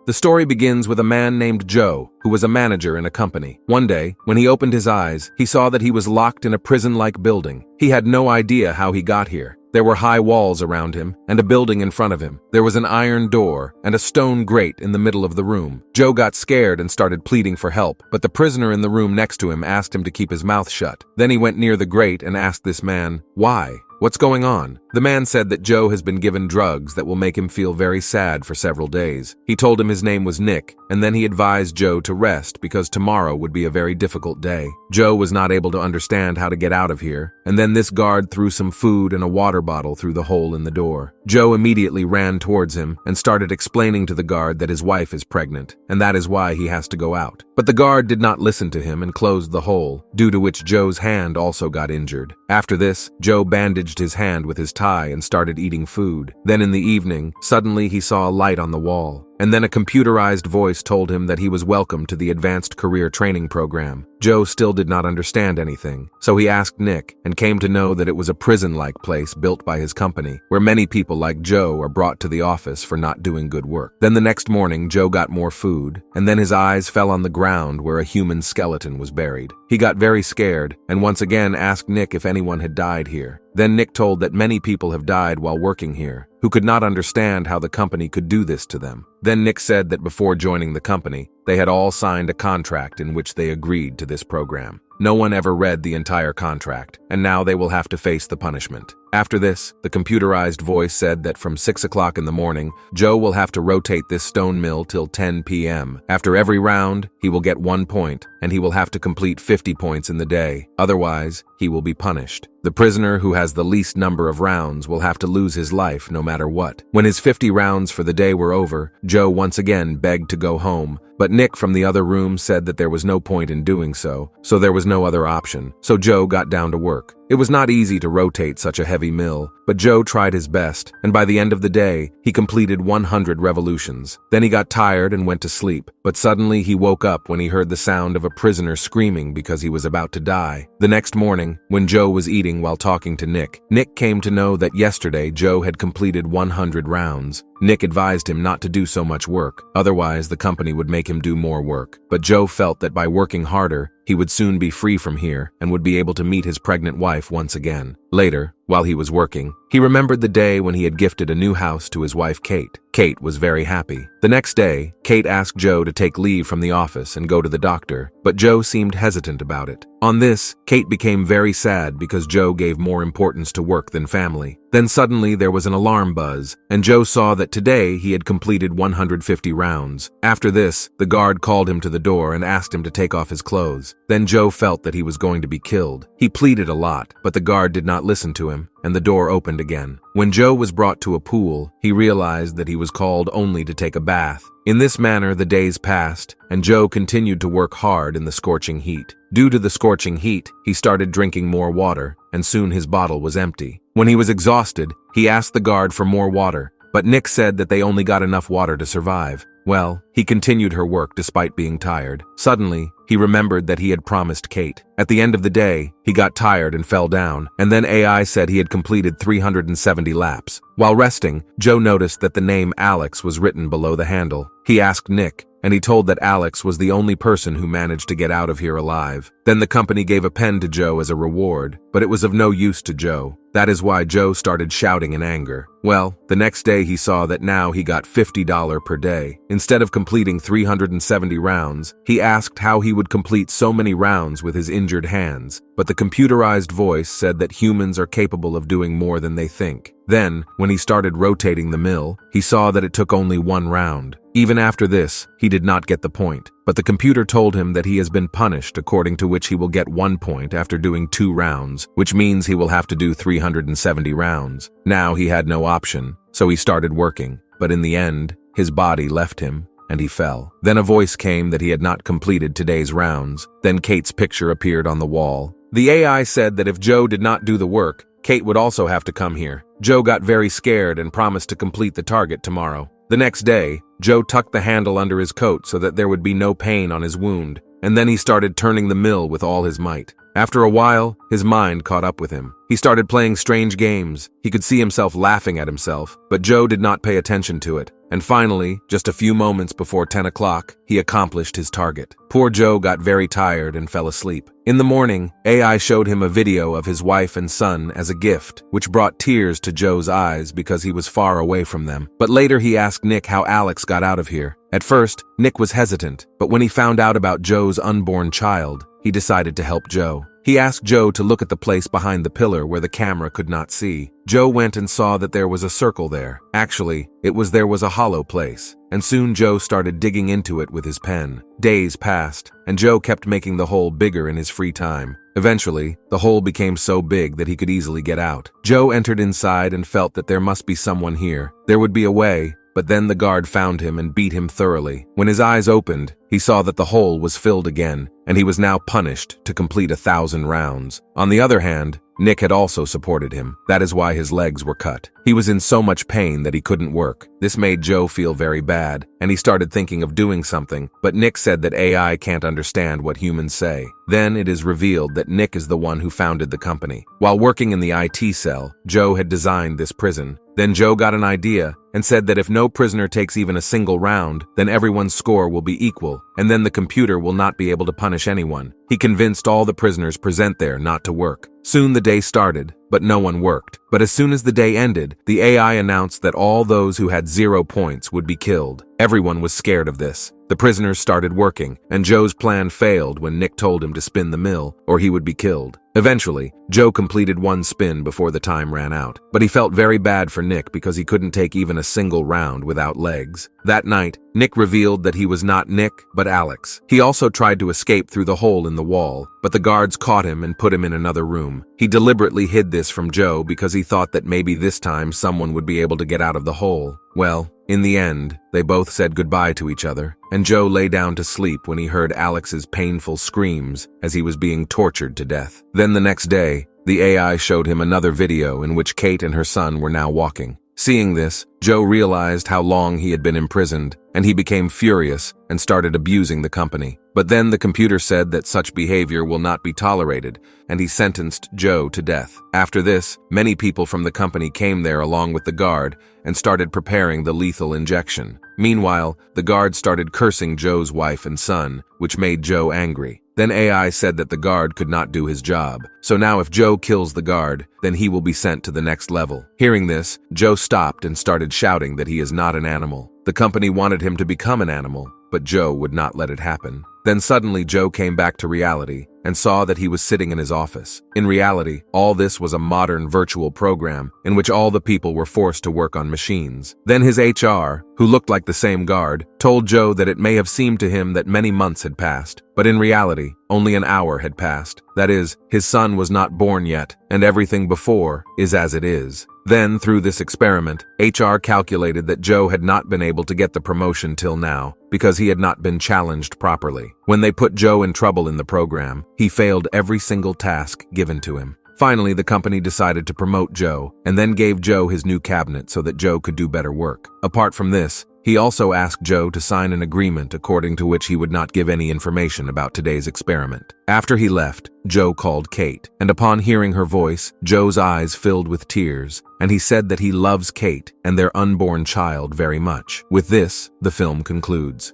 The story begins with a man named Joe, who was a manager in a company. One day, when he opened his eyes, he saw that he was locked in a prison-like building. He had no idea how he got here. There were high walls around him, and a building in front of him. There was an iron door, and a stone grate in the middle of the room. Joe got scared and started pleading for help, but the prisoner in the room next to him asked him to keep his mouth shut. Then he went near the grate and asked this man, "Why? What's going on?" The man said that Joe has been given drugs that will make him feel very sad for several days. He told him his name was Nick, and then he advised Joe to rest because tomorrow would be a very difficult day. Joe was not able to understand how to get out of here, and then this guard threw some food and a water bottle through the hole in the door. Joe immediately ran towards him and started explaining to the guard that his wife is pregnant, and that is why he has to go out. But the guard did not listen to him and closed the hole, due to which Joe's hand also got injured. After this, Joe bandaged his hand with his tie and started eating food. Then in the evening, suddenly he saw a light on the wall. And then a computerized voice told him that he was welcome to the advanced career training program. Joe still did not understand anything, so he asked Nick and came to know that it was a prison-like place built by his company, where many people like Joe are brought to the office for not doing good work. Then the next morning, Joe got more food, and then his eyes fell on the ground where a human skeleton was buried. He got very scared and once again asked Nick if anyone had died here. Then Nick told that many people have died while working here, who could not understand how the company could do this to them. Then Nick said that before joining the company, they had all signed a contract in which they agreed to this program. No one ever read the entire contract, and now they will have to face the punishment. After this, the computerized voice said that from 6 o'clock in the morning, Joe will have to rotate this stone mill till 10 p.m. After every round, he will get 1 point, and he will have to complete 50 points in the day. Otherwise, he will be punished. The prisoner who has the least number of rounds will have to lose his life no matter what. When his 50 rounds for the day were over, Joe once again begged to go home, but Nick from the other room said that there was no point in doing so there was no other option. So Joe got down to work. It was not easy to rotate such a heavy mill, but Joe tried his best, and by the end of the day, he completed 100 revolutions. Then he got tired and went to sleep, but suddenly he woke up when he heard the sound of a prisoner screaming because he was about to die. The next morning, when Joe was eating while talking to Nick came to know that yesterday Joe had completed 100 rounds. Nick advised him not to do so much work, otherwise the company would make him do more work. But Joe felt that by working harder, he would soon be free from here and would be able to meet his pregnant wife once again. Later, while he was working, he remembered the day when he had gifted a new house to his wife Kate. Kate was very happy. The next day, Kate asked Joe to take leave from the office and go to the doctor, but Joe seemed hesitant about it. On this, Kate became very sad because Joe gave more importance to work than family. Then suddenly there was an alarm buzz, and Joe saw that today he had completed 150 rounds. After this, the guard called him to the door and asked him to take off his clothes. Then Joe felt that he was going to be killed. He pleaded a lot, but the guard did not listen to him, and the door opened again. When Joe was brought to a pool, he realized that he was called only to take a bath. In this manner, the days passed, and Joe continued to work hard in the scorching heat. Due to the scorching heat, he started drinking more water, and soon his bottle was empty. When he was exhausted, he asked the guard for more water, but Nick said that they only got enough water to survive. Well, he continued her work despite being tired. Suddenly, he remembered that he had promised Kate. At the end of the day, he got tired and fell down, and then AI said he had completed 370 laps. While resting, Joe noticed that the name Alex was written below the handle. He asked Nick, and he told that Alex was the only person who managed to get out of here alive. Then the company gave a pen to Joe as a reward, but it was of no use to Joe. That is why Joe started shouting in anger. Well, the next day he saw that now he got $50 per day. Instead of completing 370 rounds, he asked how he would complete so many rounds with his injured hands, but the computerized voice said that humans are capable of doing more than they think. Then, when he started rotating the mill, he saw that it took only 1 round. Even after this, he did not get the point, but the computer told him that he has been punished, according to which he will get 1 point after doing 2 rounds, which means he will have to do 370 rounds. Now he had no option, so he started working, but in the end, his body left him, and he fell. Then a voice came that he had not completed today's rounds. Then Kate's picture appeared on the wall. The AI said that if Joe did not do the work, Kate would also have to come here. Joe got very scared and promised to complete the target tomorrow. The next day, Joe tucked the handle under his coat so that there would be no pain on his wound, and then he started turning the mill with all his might. After a while, his mind caught up with him. He started playing strange games. He could see himself laughing at himself, but Joe did not pay attention to it. And finally, just a few moments before 10 o'clock, he accomplished his target. Poor Joe got very tired and fell asleep. In the morning, AI showed him a video of his wife and son as a gift, which brought tears to Joe's eyes because he was far away from them. But later he asked Nick how Alex got out of here. At first, Nick was hesitant, but when he found out about Joe's unborn child, he decided to help Joe. He asked Joe to look at the place behind the pillar where the camera could not see. Joe went and saw that there was a circle there. Actually, there was a hollow place, and soon Joe started digging into it with his pen. Days passed, and Joe kept making the hole bigger in his free time. Eventually, the hole became so big that he could easily get out. Joe entered inside and felt that there must be someone here. There would be a way, but then the guard found him and beat him thoroughly. When his eyes opened, he saw that the hole was filled again, and he was now punished to complete 1,000 rounds. On the other hand, Nick had also supported him. That is why his legs were cut. He was in so much pain that he couldn't work. This made Joe feel very bad, and he started thinking of doing something, but Nick said that AI can't understand what humans say. Then it is revealed that Nick is the one who founded the company. While working in the IT cell, Joe had designed this prison. Then Joe got an idea and said that if no prisoner takes even a single round, then everyone's score will be equal, and then the computer will not be able to punish anyone. He convinced all the prisoners present there not to work. Soon the day started, but no one worked. But as soon as the day ended, the AI announced that all those who had 0 points would be killed. Everyone was scared of this. The prisoners started working, and Joe's plan failed when Nick told him to spin the mill, or he would be killed. Eventually, Joe completed 1 spin before the time ran out, but he felt very bad for Nick because he couldn't take even a single round without legs. That night, Nick revealed that he was not Nick, but Alex. He also tried to escape through the hole in the wall, but the guards caught him and put him in another room. He deliberately hid this from Joe because he thought that maybe this time someone would be able to get out of the hole. Well, in the end, they both said goodbye to each other, and Joe lay down to sleep when he heard Alex's painful screams as he was being tortured to death. Then the next day, the AI showed him another video in which Kate and her son were now walking. Seeing this, Joe realized how long he had been imprisoned, and he became furious and started abusing the company. But then the computer said that such behavior will not be tolerated, and he sentenced Joe to death. After this, many people from the company came there along with the guard and started preparing the lethal injection. Meanwhile, the guard started cursing Joe's wife and son, which made Joe angry. Then AI said that the guard could not do his job, so now if Joe kills the guard, then he will be sent to the next level. Hearing this, Joe stopped and started shouting that he is not an animal. The company wanted him to become an animal, but Joe would not let it happen. Then suddenly Joe came back to reality and saw that he was sitting in his office. In reality, all this was a modern virtual program in which all the people were forced to work on machines. Then his HR, who looked like the same guard, told Joe that it may have seemed to him that many months had passed, but in reality, only an hour had passed. That is, his son was not born yet, and everything before is as it is. Then, through this experiment, HR calculated that Joe had not been able to get the promotion till now because he had not been challenged properly. When they put Joe in trouble in the program, he failed every single task given to him. Finally, the company decided to promote Joe and then gave Joe his new cabinet so that Joe could do better work. Apart from this, he also asked Joe to sign an agreement according to which he would not give any information about today's experiment. After he left, Joe called Kate, and upon hearing her voice, Joe's eyes filled with tears, and he said that he loves Kate and their unborn child very much. With this, the film concludes.